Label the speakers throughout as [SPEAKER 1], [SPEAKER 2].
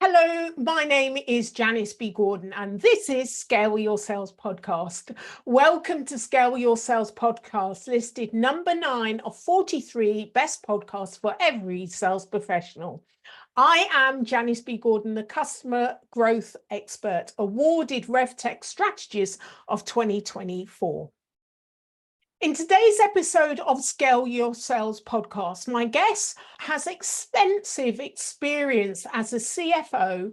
[SPEAKER 1] Hello, my name is Janice B. Gordon, and this is Scale Your Sales Podcast. Welcome to Scale Your Sales Podcast, listed number 9 of 43 best podcasts for every sales professional. I am Janice B. Gordon, the Customer Growth Expert, awarded RevTech Strategist of 2024. In today's episode of Scale Your Sales Podcast, my guest has extensive experience as a CFO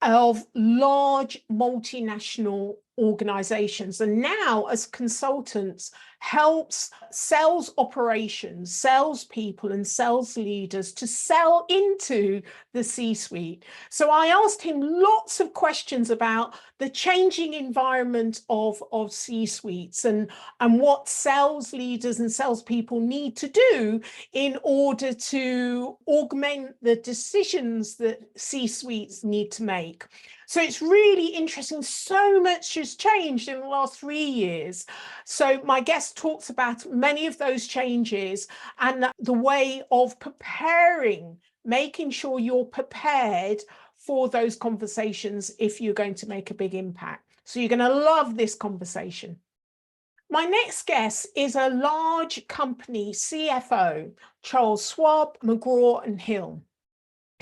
[SPEAKER 1] of large multinational organizations, and now as consultants helps sales operations, salespeople and sales leaders to sell into the C-suite. So I asked him lots of questions about the changing environment of C-suites and what sales leaders and salespeople need to do in order to augment the decisions that C-suites need to make. So it's really interesting. So much has changed in the last 3 years. So my guest talks about many of those changes and the way of preparing, making sure you're prepared for those conversations if you're going to make a big impact. So you're going to love this conversation. My next guest is a large company CFO, Charles Schwab, McGraw-Hill,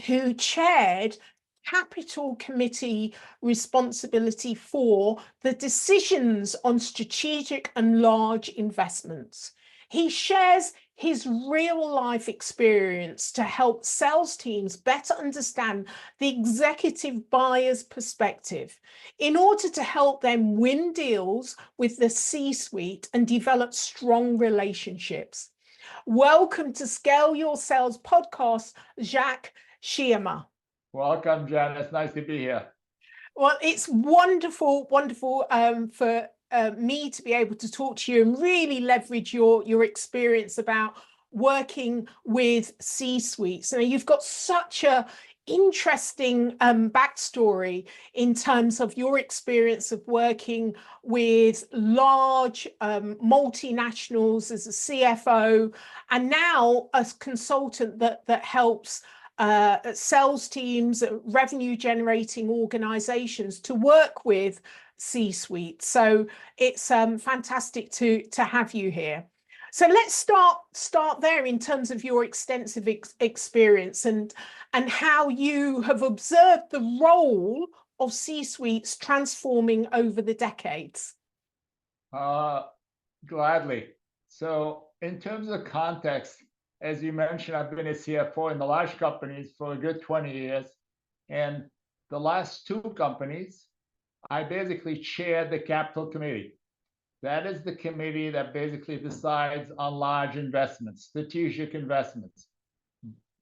[SPEAKER 1] who chaired Capital Committee responsibility for the decisions on strategic and large investments. He shares his real-life experience to help sales teams better understand the executive buyer's perspective in order to help them win deals with the C-suite and develop strong relationships. Welcome to Scale Your Sales Podcast, Jacques Sciammas.
[SPEAKER 2] Welcome, Janice. Nice to be here.
[SPEAKER 1] Well, it's wonderful for me to be able to talk to you and really leverage your experience about working with C-suites. Now, you've got such a interesting backstory in terms of your experience of working with large multinationals as a CFO, and now as consultant that helps sales teams, revenue generating organizations to work with C-suite. So it's fantastic to have you here. So let's start there in terms of your extensive experience and how you have observed the role of C-suites transforming over the decades.
[SPEAKER 2] Gladly. So in terms of context, as you mentioned, I've been a CFO in the large companies for a good 20 years. And the last 2 companies, I basically chaired the Capital Committee. That is the committee that basically decides on large investments, strategic investments,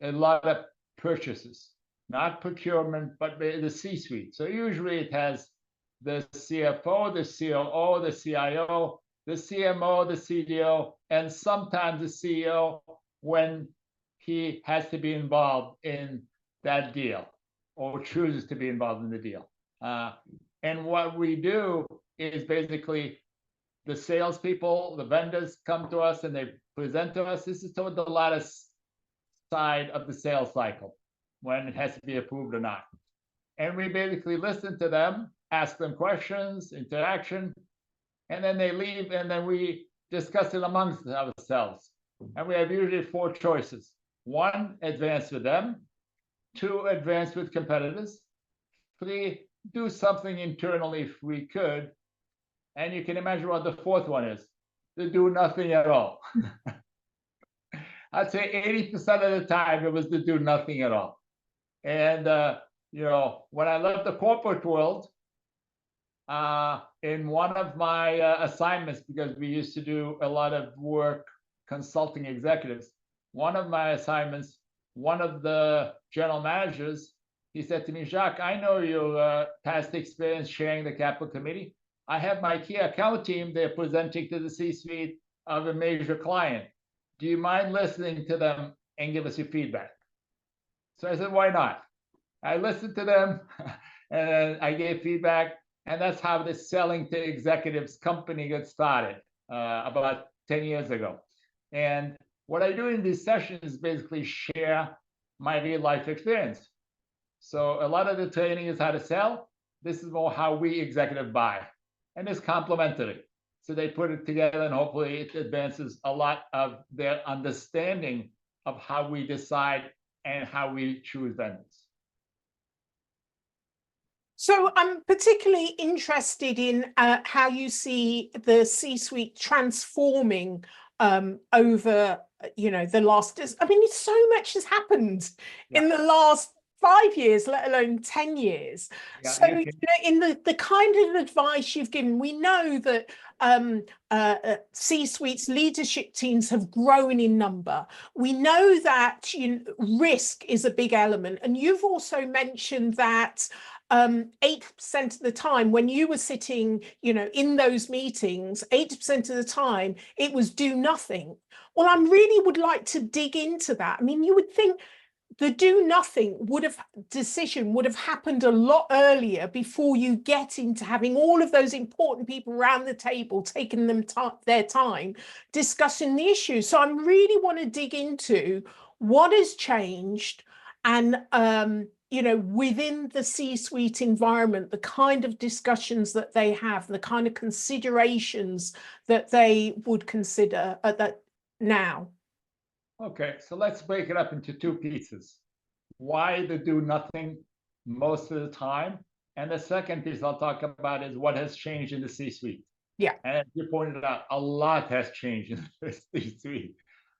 [SPEAKER 2] a lot of purchases, not procurement, but the C-suite. So usually it has the CFO, the COO, the CIO, the CMO, the CDO, and sometimes the CEO when he has to be involved in that deal or chooses to be involved in the deal. And what we do is basically the salespeople, the vendors come to us and they present to us. This is toward the latter side of the sales cycle when it has to be approved or not. And we basically listen to them, ask them questions, interaction, and then they leave, and then we discuss it amongst ourselves. And we have usually 4 choices. 1, advance with them. 2, advance with competitors. 3, do something internally if we could. And you can imagine what the 4th one is, to do nothing at all. I'd say 80% of the time it was to do nothing at all. And, when I left the corporate world, in one of my assignments, because we used to do a lot of work consulting executives, one of my assignments, one of the general managers, he said to me, Jacques, I know your past experience chairing the Capital Committee. I have my key account team, they're presenting to the C-suite of a major client. Do you mind listening to them and give us your feedback? So I said, why not? I listened to them and I gave feedback. And that's how the selling to executives company got started about 10 years ago. And what I do in these sessions is basically share my real life experience. So a lot of the training is how to sell. This is more how we executive buy, and it's complementary. So they put it together, and hopefully it advances a lot of their understanding of how we decide and how we choose vendors.
[SPEAKER 1] So I'm particularly interested in how you see the C-suite transforming over, the last, I mean, so much has happened in the last 5 years, let alone 10 years.
[SPEAKER 2] Yeah,
[SPEAKER 1] So, in the kind of advice you've given, we know that C-suite's leadership teams have grown in number. We know that risk is a big element. And you've also mentioned that 8% of the time when you were sitting, in those meetings, 80% of the time it was do nothing. Well, I really would like to dig into that. I mean, you would think the do nothing decision would have happened a lot earlier before you get into having all of those important people around the table, taking them their time discussing the issue. So I really want to dig into what has changed and within the C-suite environment, the kind of discussions that they have, the kind of considerations that they would consider at that now.
[SPEAKER 2] Okay, so let's break it up into two pieces. Why the do nothing most of the time? And the second piece I'll talk about is what has changed in the C-suite.
[SPEAKER 1] Yeah.
[SPEAKER 2] And as you pointed out, a lot has changed in the C-suite.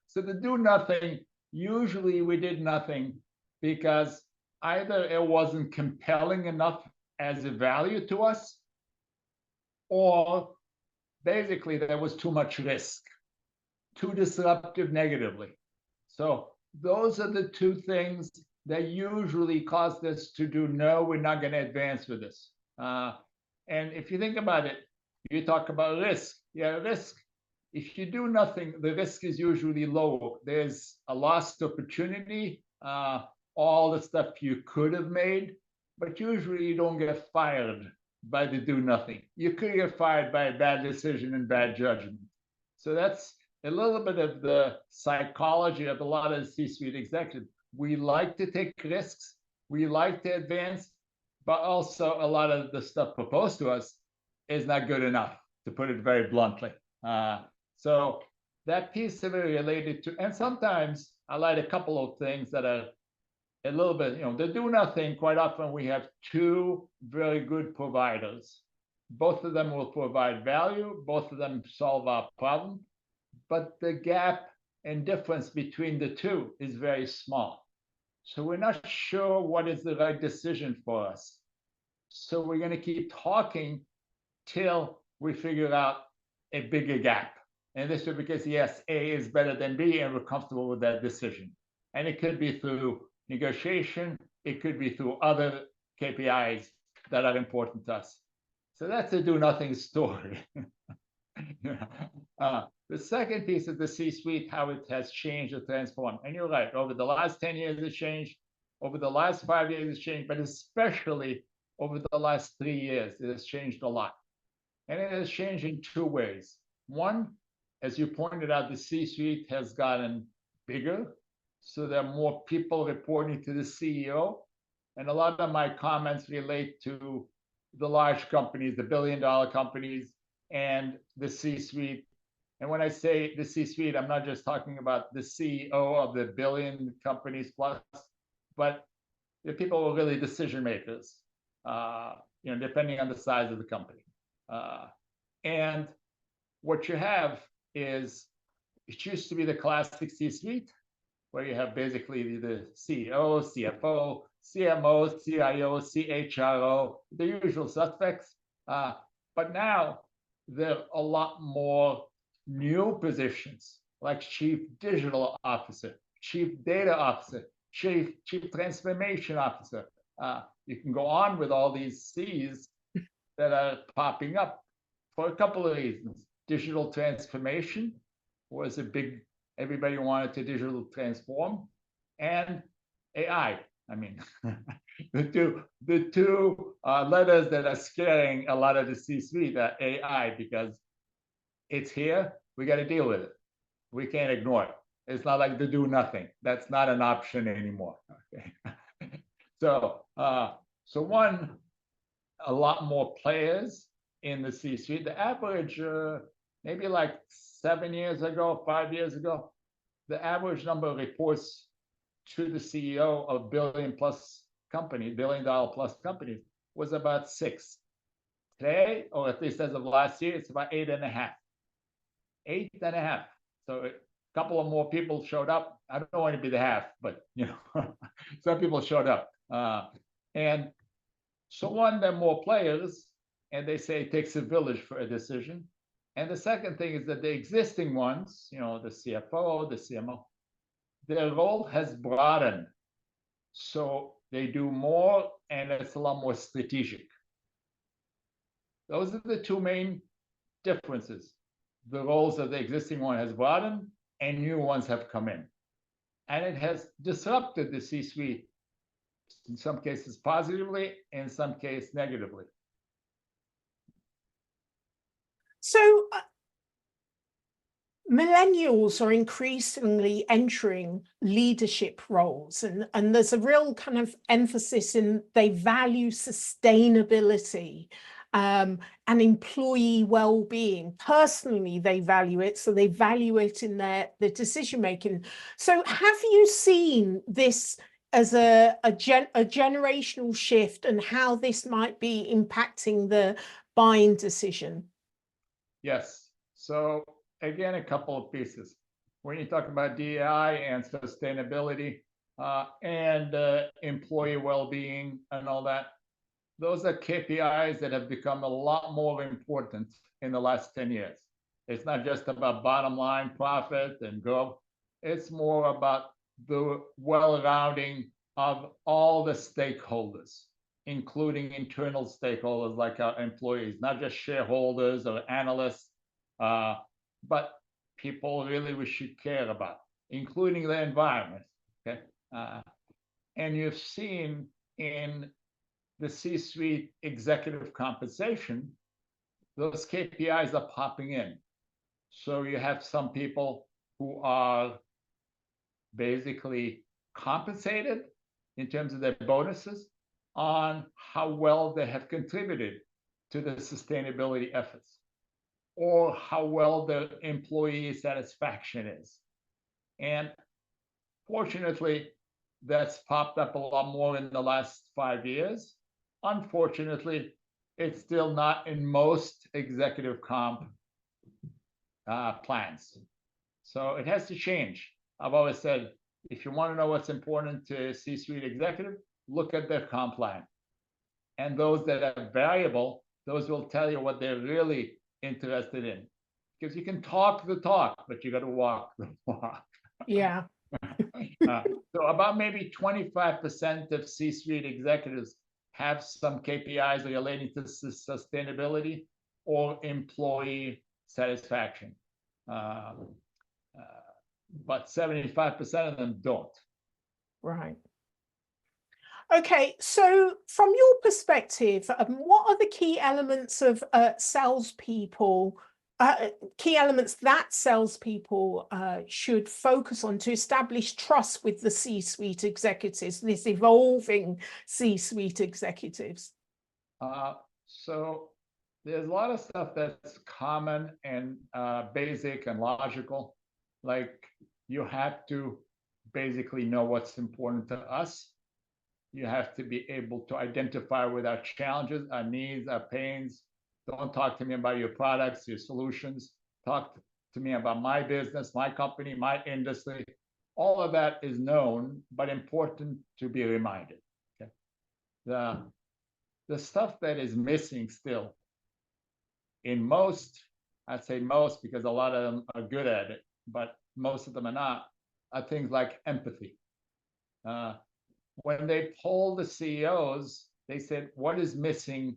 [SPEAKER 2] So the do nothing, usually we did nothing because either it wasn't compelling enough as a value to us, or basically there was too much risk, too disruptive negatively. So those are the two things that usually caused us to do no, we're not going to advance with this. And if you think about it, you talk about risk. Yeah, risk. If you do nothing, the risk is usually low. There's a lost opportunity, all the stuff you could have made, but usually you don't get fired by the do nothing. You could get fired by a bad decision and bad judgment. So that's a little bit of the psychology of a lot of the C-suite executives. We like to take risks, we like to advance, but also a lot of the stuff proposed to us is not good enough, to put it very bluntly. So that piece of it related to, and sometimes I like a couple of things that are a little bit, they do nothing. Quite often we have two very good providers. Both of them will provide value, both of them solve our problem, but the gap and difference between the two is very small. So we're not sure what is the right decision for us. So we're going to keep talking till we figure out a bigger gap. And this is because, yes, A is better than B, and we're comfortable with that decision. And it could be through negotiation. It could be through other KPIs that are important to us. So that's a do-nothing story. The second piece of the C-suite, how it has changed or transformed. And you're right, over the last 10 years, it's changed. Over the last 5 years, it's changed. But especially over the last 3 years, it has changed a lot. And it has changed in two ways. One, as you pointed out, the C-suite has gotten bigger. So there are more people reporting to the CEO. And a lot of my comments relate to the large companies, the billion-dollar companies, and the C-suite. And when I say the C-suite, I'm not just talking about the CEO of the billion companies plus, but the people who are really decision makers, depending on the size of the company. And what you have is, it used to be the classic C-suite, where you have basically the CEO, CFO, CMO, CIO, CHRO, the usual suspects. But now there are a lot more new positions, like Chief Digital Officer, Chief Data Officer, Chief Transformation Officer. You can go on with all these C's that are popping up for a couple of reasons. Digital transformation was a big, everybody wanted to digital transform, and AI. I mean, the two letters that are scaring a lot of the C-suite are AI, because it's here, we got to deal with it. We can't ignore it. It's not like to do nothing. That's not an option anymore. Okay. So one, a lot more players in the C-suite. The average, maybe like 7 years ago, 5 years ago, the average number of reports to the CEO of billion dollar plus companies was about 6. Today, or at least as of last year, it's about 8.5. 8.5. So a couple of more people showed up. I don't want to be the half, but some people showed up. And so one, there are more players, and they say it takes a village for a decision. And the second thing is that the existing ones, the CFO, the CMO, their role has broadened. So they do more, and it's a lot more strategic. Those are the two main differences. The roles of the existing one has broadened, and new ones have come in. And it has disrupted the C-suite, in some cases positively, in some cases negatively.
[SPEAKER 1] So millennials are increasingly entering leadership roles, and there's a real kind of emphasis in they value sustainability and employee well-being. Personally, they value it, so they value it in their decision making. So have you seen this as a generational shift, and how this might be impacting the buying decision?
[SPEAKER 2] Yes. So again, a couple of pieces. When you talk about DEI and sustainability and employee well-being and all that, those are KPIs that have become a lot more important in the last 10 years. It's not just about bottom line profit and growth. It's more about the well-rounding of all the stakeholders, including internal stakeholders like our employees, not just shareholders or analysts, but people really we should care about, including the environment. Okay, and you've seen in the C-suite executive compensation, those KPIs are popping in. So you have some people who are basically compensated in terms of their bonuses on how well they have contributed to the sustainability efforts, or how well their employee satisfaction is. And fortunately, that's popped up a lot more in the last 5 years. Unfortunately, it's still not in most executive comp plans. So it has to change. I've always said, if you want to know what's important to a C-suite executive, look at their comp plan. And those that are variable, those will tell you what they're really interested in. Because you can talk the talk, but you got to walk the walk.
[SPEAKER 1] Yeah.
[SPEAKER 2] So about maybe 25% of C-suite executives have some KPIs relating to sustainability or employee satisfaction. But 75% of them don't.
[SPEAKER 1] Right. Okay, so from your perspective, what are the key elements of salespeople, key elements that salespeople should focus on to establish trust with the C-suite executives, this evolving C-suite executives?
[SPEAKER 2] So there's a lot of stuff that's common and basic and logical. Like you have to basically know what's important to us. You have to be able to identify with our challenges, our needs, our pains. Don't talk to me about your products, your solutions. Talk to me about my business, my company, my industry. All of that is known, but important to be reminded. Okay? The stuff that is missing still in most, I'd say most because a lot of them are good at it, but most of them are not, are things like empathy. When they polled the CEOs, they said, what is missing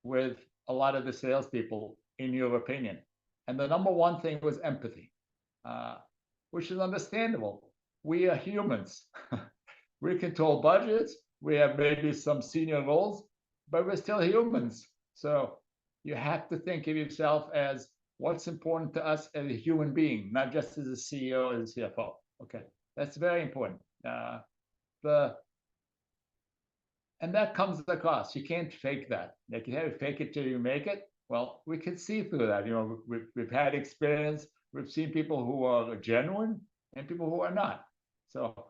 [SPEAKER 2] with a lot of the salespeople, in your opinion? And the number one thing was empathy, which is understandable. We are humans. We control budgets. We have maybe some senior roles, but we're still humans. So you have to think of yourself as what's important to us as a human being, not just as a CEO or a CFO. Okay, that's very important. And that comes across. You can't fake that. Like you have to fake it till you make it. Well, we can see through that. We've had experience. We've seen people who are genuine and people who are not. So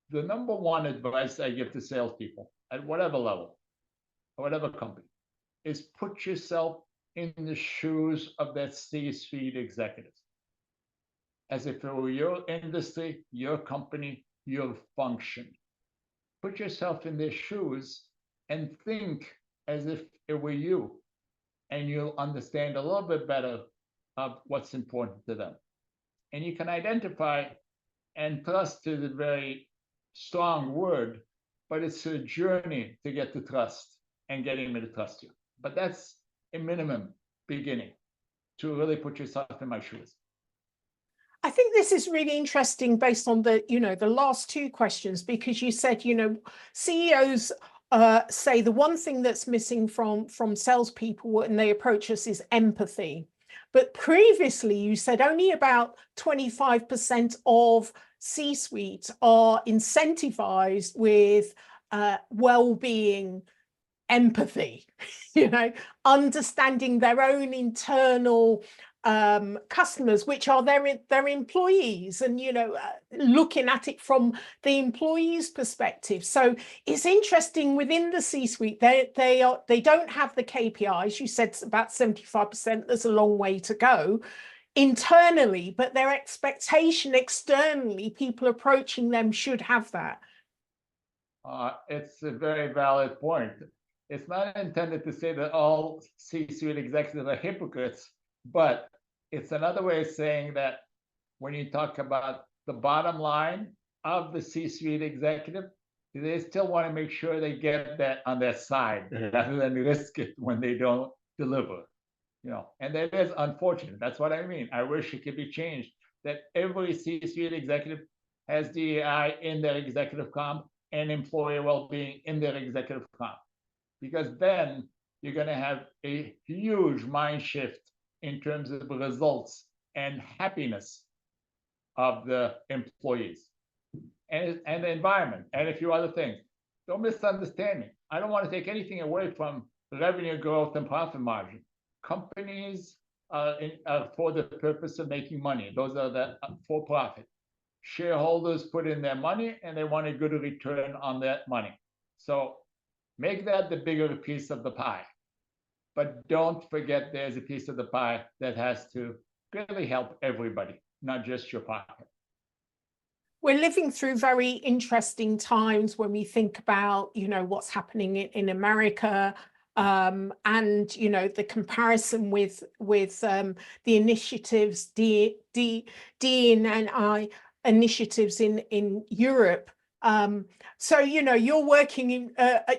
[SPEAKER 2] the number one advice I give to salespeople at whatever level, or whatever company, is put yourself in the shoes of that C-suite executive. As if it were your industry, your company, your function. Put yourself in their shoes and think as if it were you, and you'll understand a little bit better of what's important to them. And you can identify, and trust is a very strong word, but it's a journey to get to trust and getting me to trust you. But that's a minimum beginning to really put yourself in my shoes.
[SPEAKER 1] I think this is really interesting based on the, the last two questions, because you said, CEOs say the one thing that's missing from salespeople when they approach us is empathy. But previously you said only about 25% of C-suite are incentivized with well-being, empathy, understanding their own internal customers, which are their employees, and looking at it from the employee's perspective. So it's interesting, within the C-suite they don't have the KPIs. You said about 75%. There's a long way to go internally, but their expectation externally, people approaching them, should have that.
[SPEAKER 2] It's a very valid point. It's not intended to say that all C-suite executives are hypocrites, but it's another way of saying that when you talk about the bottom line of the C-suite executive, they still want to make sure they get that on their side rather than risk it when they don't deliver. And that is unfortunate. That's what I mean. I wish it could be changed, that every C-suite executive has DEI in their executive comp and employee well-being in their executive comp, because then you're going to have a huge mind shift in terms of the results and happiness of the employees and the environment and a few other things. Don't misunderstand me. I don't want to take anything away from revenue growth and profit margin. Companies are for the purpose of making money. Those are the for profit. Shareholders put in their money and they want a good return on that money. So make that the bigger piece of the pie. But don't forget there's a piece of the pie that has to really help everybody, not just your pocket.
[SPEAKER 1] We're living through very interesting times when we think about, what's happening in America, and the comparison with the initiatives, D&I initiatives in Europe. So you're working in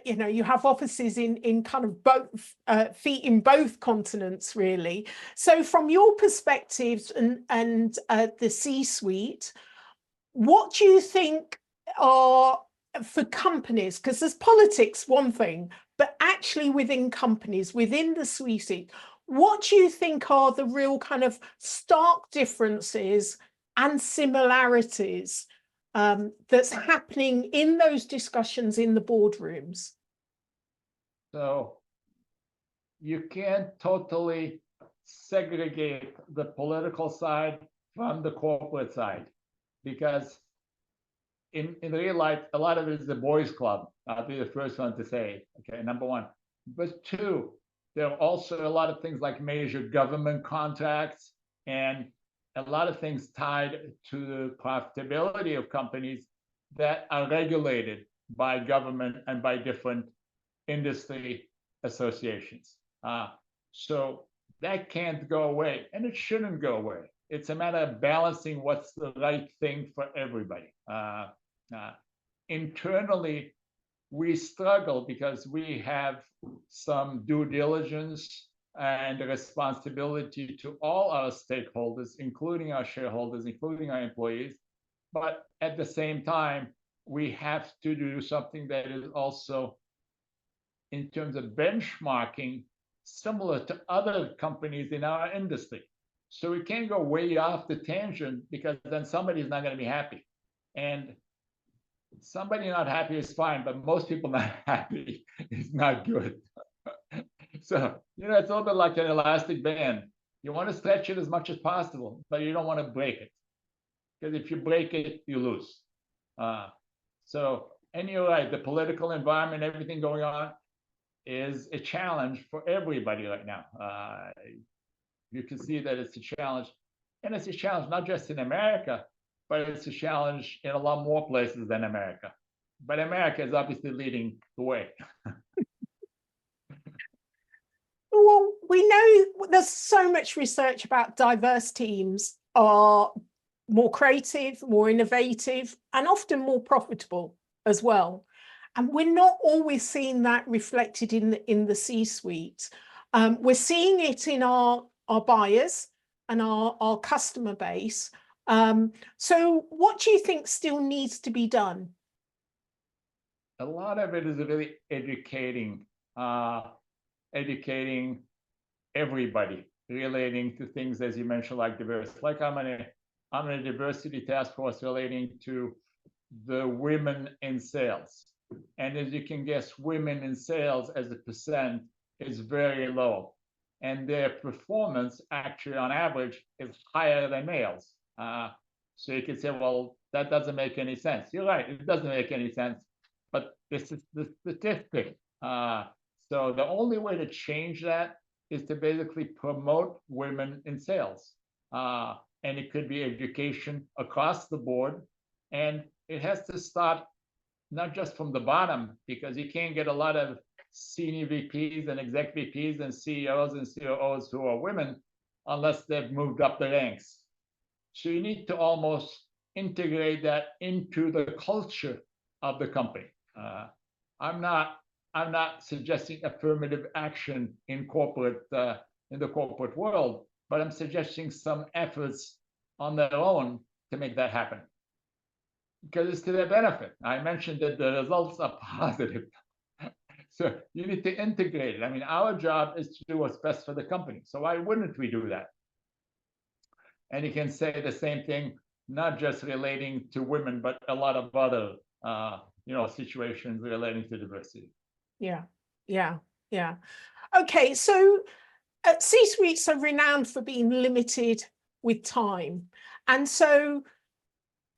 [SPEAKER 1] you have offices in kind of both feet in both continents, really. So from your perspectives and the C-suite, what do you think are, for companies, because there's politics, one thing, but actually within companies, within the C-suite, what do you think are the real kind of stark differences and similarities that's happening in those discussions in the boardrooms?
[SPEAKER 2] So you can't totally segregate the political side from the corporate side, because in real life, a lot of it is the boys' club. I'll be the first one to say, okay, number one. But two, there are also a lot of things like major government contracts and a lot of things tied to the profitability of companies that are regulated by government and by different industry associations. So that can't go away, and it shouldn't go away. It's a matter of balancing what's the right thing for everybody. Internally, we struggle because we have some due diligence and responsibility to all our stakeholders, including our shareholders, including our employees. But at the same time, we have to do something that is also, in terms of benchmarking, similar to other companies in our industry. So we can't go way off the tangent, because then somebody's not going to be happy. And somebody not happy is fine, but most people not happy is not good. So, it's a little bit like an elastic band. You want to stretch it as much as possible, but you don't want to break it. Because if you break it, you lose. And you're right, the political environment, everything going on is a challenge for everybody right now. You can see that it's a challenge. And it's a challenge not just in America, but it's a challenge in a lot more places than America. But America is obviously leading the way.
[SPEAKER 1] Well, we know there's so much research about diverse teams are more creative, more innovative, and often more profitable as well. And we're not always seeing that reflected in the C-suite. We're seeing it in our buyers and our customer base. So what do you think still needs to be done?
[SPEAKER 2] A lot of it is really educating everybody relating to things, as you mentioned, like diversity. Like I'm in a diversity task force relating to the women in sales. And as you can guess, women in sales as a percent is very low. And their performance actually on average is higher than males. So you could say, well, that doesn't make any sense. You're right, it doesn't make any sense. But this is the statistic. So the only way to change that is to basically promote women in sales. And it could be education across the board. And it has to start not just from the bottom, because you can't get a lot of senior VPs and exec VPs and CEOs and COOs who are women unless they've moved up the ranks. So you need to almost integrate that into the culture of the company. I'm not suggesting affirmative action in the corporate world, but I'm suggesting some efforts on their own to make that happen, because it's to their benefit. I mentioned that the results are positive. So you need to integrate it. I mean, our job is to do what's best for the company. So why wouldn't we do that? And you can say the same thing, not just relating to women, but a lot of other situations relating to diversity.
[SPEAKER 1] Yeah. Okay, so C-suites are renowned for being limited with time. And so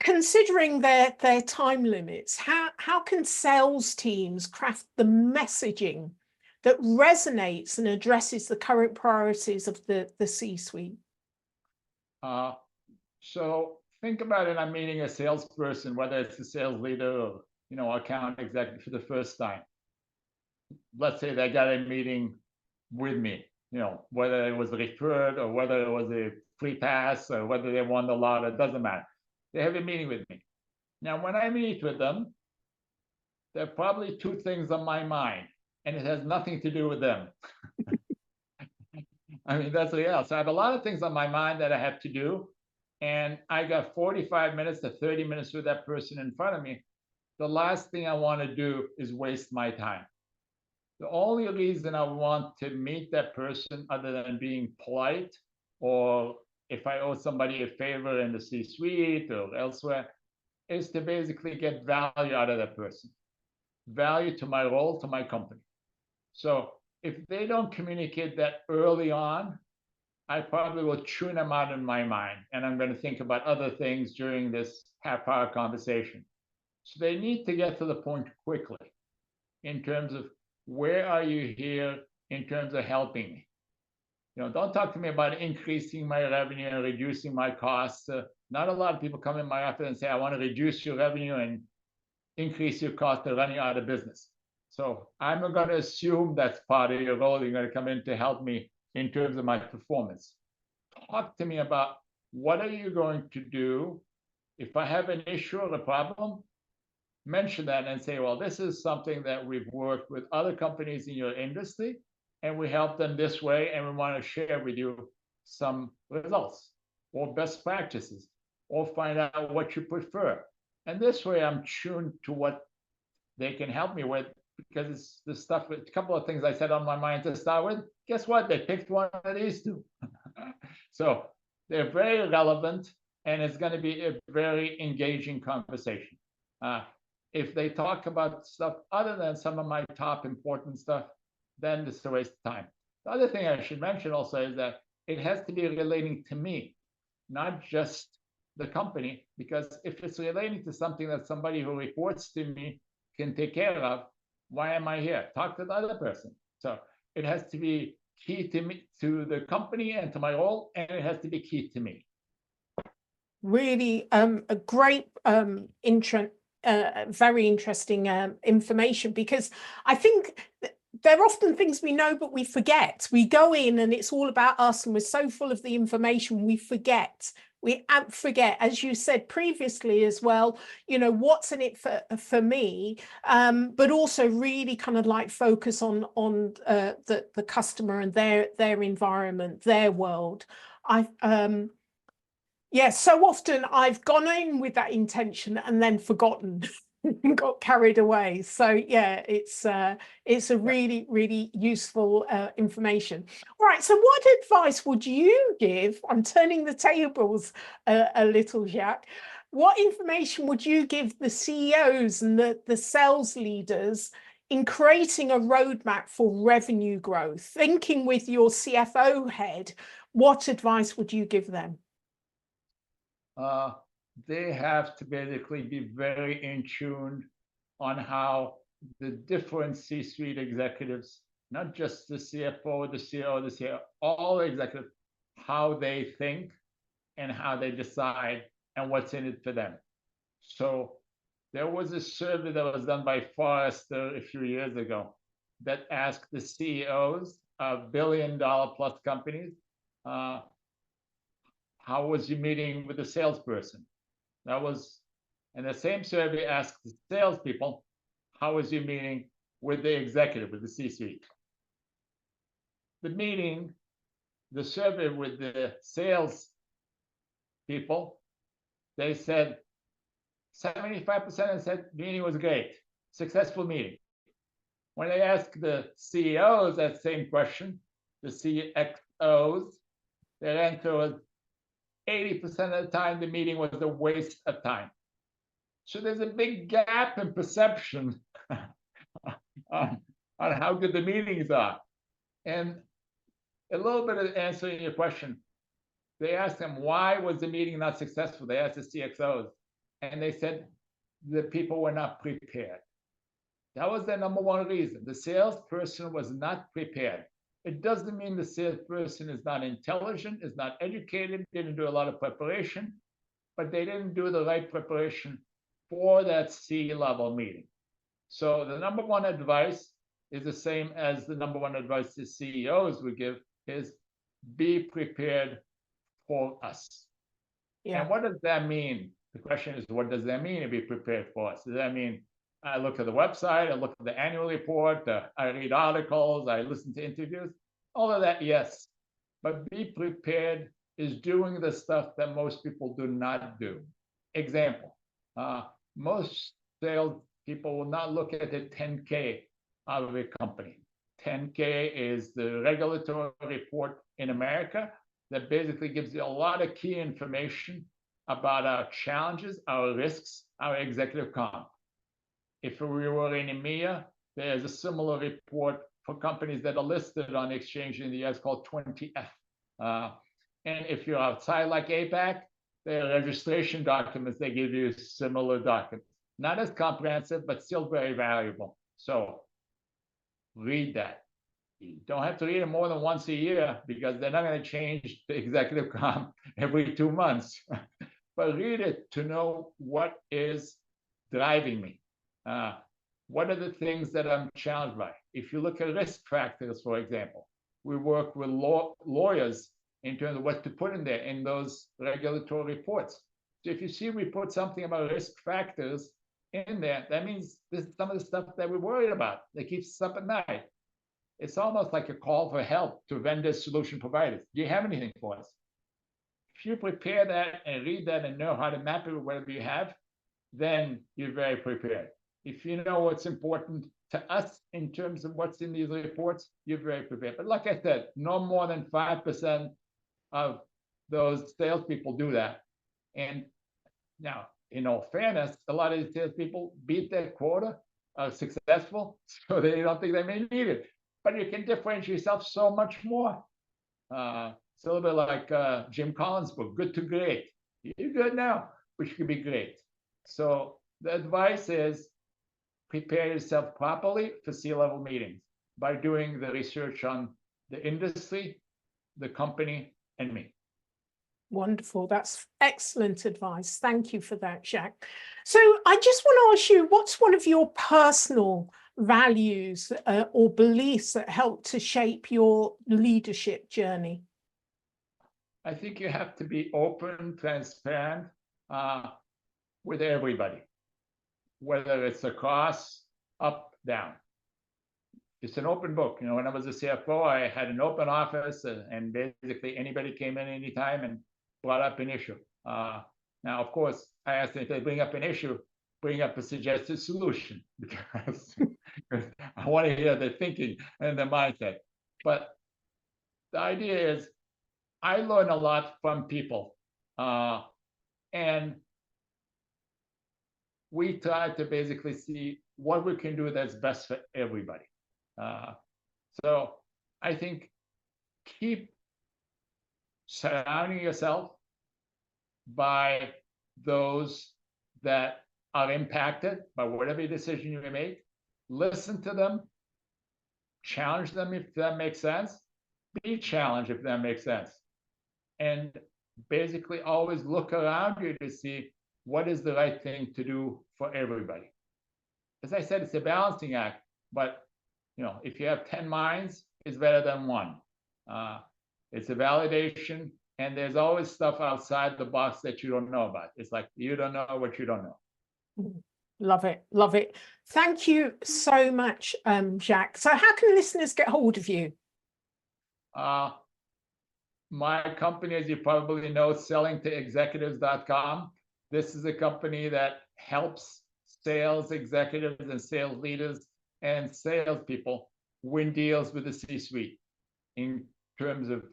[SPEAKER 1] considering their time limits, how can sales teams craft the messaging that resonates and addresses the current priorities of the C-suite?
[SPEAKER 2] So think about it. I'm meeting a salesperson, whether it's a sales leader or account executive for the first time. Let's say they got a meeting with me, whether it was referred or whether it was a free pass or whether they won the lot, it doesn't matter. They have a meeting with me. Now, when I meet with them, there are probably two things on my mind, and it has nothing to do with them. I mean, that's the reality. So I have a lot of things on my mind that I have to do, and I got 45 minutes to 30 minutes with that person in front of me. The last thing I want to do is waste my time. The only reason I want to meet that person, other than being polite, or if I owe somebody a favor in the C-suite or elsewhere, is to basically get value out of that person, value to my role, to my company. So if they don't communicate that early on, I probably will tune them out in my mind, and I'm going to think about other things during this half-hour conversation. So they need to get to the point quickly in terms of, where are you here in terms of helping me? Don't talk to me about increasing my revenue and reducing my costs. Not a lot of people come in my office and say, I want to reduce your revenue and increase your cost of running out of business. So I'm going to assume that's part of your role. You're going to come in to help me in terms of my performance. Talk to me about, what are you going to do if I have an issue or a problem? Mention that and say, well, this is something that we've worked with other companies in your industry, and we help them this way, and we want to share with you some results or best practices, or find out what you prefer. And this way I'm tuned to what they can help me with, because it's the stuff, a couple of things I said on my mind to start with. Guess what? They picked one of these two. So they're very relevant, and it's going to be a very engaging conversation. If they talk about stuff other than some of my top important stuff, then it's a waste of time. The other thing I should mention also is that it has to be relating to me, not just the company, because if it's relating to something that somebody who reports to me can take care of, why am I here? Talk to the other person. So it has to be key to me, to the company and to my role, and it has to be key to me.
[SPEAKER 1] Really a great very interesting information, because I think there are often things we know but we forget. We go in and it's all about us and we're so full of the information we forget. We forget, as you said previously as well, you know, what's in it for me, but also really kind of like focus on the customer and their environment, their world. Yeah, so often I've gone in with that intention and then forgotten and got carried away. So yeah, it's a really, really useful information. All right, so what advice would you give? I'm turning the tables a little, Jacques. What information would you give the CEOs and the sales leaders in creating a roadmap for revenue growth? Thinking with your CFO head, what advice would you give them?
[SPEAKER 2] They have to basically be very in tune on how the different C-suite executives, not just the CFO, the CEO, the CEO, all executives, how they think and how they decide and what's in it for them. So there was a survey that was done by Forrester a few years ago that asked the CEOs of billion-dollar plus companies, how was your meeting with the salesperson? And the same survey asked the salespeople, how was your meeting with the executive, with the C-suite? The survey with the sales people, they said 75% said meeting was great, successful meeting. When they asked the CEOs that same question, the CXOs, their answer was 80% of the time the meeting was a waste of time. So there's a big gap in perception on how good the meetings are. And a little bit of answering your question, they asked them, why was the meeting not successful? They asked the CXOs, and they said the people were not prepared. That was the number one reason. The salesperson was not prepared. It doesn't mean the salesperson is not intelligent, is not educated, didn't do a lot of preparation, but they didn't do the right preparation for that C-level meeting. So the number one advice is the same as the number one advice the CEOs would give, is be prepared for us. Yeah. And what does that mean? The question is, what does that mean to be prepared for us? Does that mean I look at the website, I look at the annual report, I read articles, I listen to interviews? All of that, yes. But be prepared is doing the stuff that most people do not do. Example, most sales people will not look at the 10K out of a company. 10K is the regulatory report in America that basically gives you a lot of key information about our challenges, our risks, our executive comp. If we were in EMEA, there's a similar report for companies that are listed on the exchange in the US called 20F. And if you're outside like APAC, there are registration documents they give you, similar documents. Not as comprehensive, but still very valuable. So read that. You don't have to read it more than once a year because they're not going to change the executive comp every 2 months. But read it to know what is driving me. What are the things that I'm challenged by? If you look at risk factors, for example, we work with lawyers in terms of what to put in there in those regulatory reports. So if you see we put something about risk factors in there, that means this is some of the stuff that we're worried about that keeps us up at night. It's almost like a call for help to vendor solution providers. Do you have anything for us? If you prepare that and read that and know how to map it with whatever you have, then you're very prepared. If you know what's important to us in terms of what's in these reports, you're very prepared. But like I said, no more than 5% of those salespeople do that. And now, in all fairness, a lot of these salespeople beat their quota, are successful, so they don't think they may need it. But you can differentiate yourself so much more. It's a little bit like Jim Collins' book, Good to Great. You're good now, but you could be great. So the advice is prepare yourself properly for C-level meetings by doing the research on the industry, the company, and me.
[SPEAKER 1] Wonderful. That's excellent advice. Thank you for that, Jacques. So I just want to ask you, what's one of your personal values or beliefs that help to shape your leadership journey?
[SPEAKER 2] I think you have to be open, transparent with everybody, whether it's across, up, down. It's an open book. You know, when I was a CFO, I had an open office, and basically anybody came in anytime and brought up an issue. Now, of course, I asked them if they bring up an issue, bring up a suggested solution, because I want to hear their thinking and their mindset. But the idea is, I learn a lot from people, and we try to basically see what we can do that's best for everybody. So I think keep surrounding yourself by those that are impacted by whatever decision you make. Listen to them, challenge them if that makes sense, be challenged if that makes sense. And basically always look around you to see what is the right thing to do for everybody. As I said, it's a balancing act, but you know, if you have 10 minds, it's better than one. It's a validation, and there's always stuff outside the box that you don't know about. It's like you don't know what you don't know.
[SPEAKER 1] Love it. Love it. Thank you so much, Jacques. So how can listeners get hold of you?
[SPEAKER 2] My company, as you probably know, sellingtoexecutives.com. This is a company that helps sales executives and sales leaders and salespeople win deals with the C-suite in terms of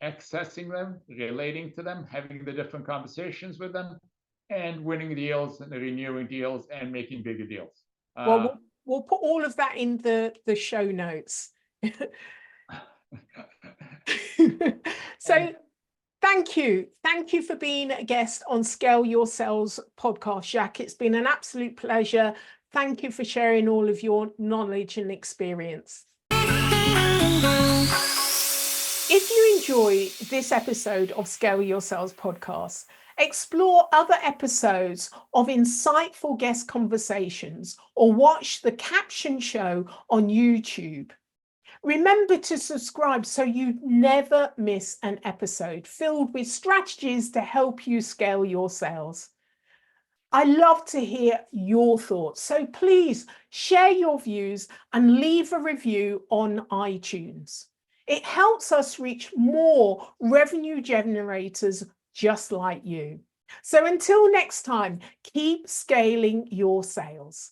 [SPEAKER 2] accessing them, relating to them, having the different conversations with them, and winning deals and renewing deals and making bigger deals.
[SPEAKER 1] Well, we'll put all of that in the show notes. So thank you. Thank you for being a guest on Scale Your Sales podcast, Jacques. It's been an absolute pleasure. Thank you for sharing all of your knowledge and experience. If you enjoy this episode of Scale Your Sales podcast, explore other episodes of insightful guest conversations or watch the caption show on YouTube. Remember to subscribe so you never miss an episode filled with strategies to help you scale your sales. I love to hear your thoughts, so please share your views and leave a review on iTunes. It helps us reach more revenue generators just like you. So until next time, keep scaling your sales.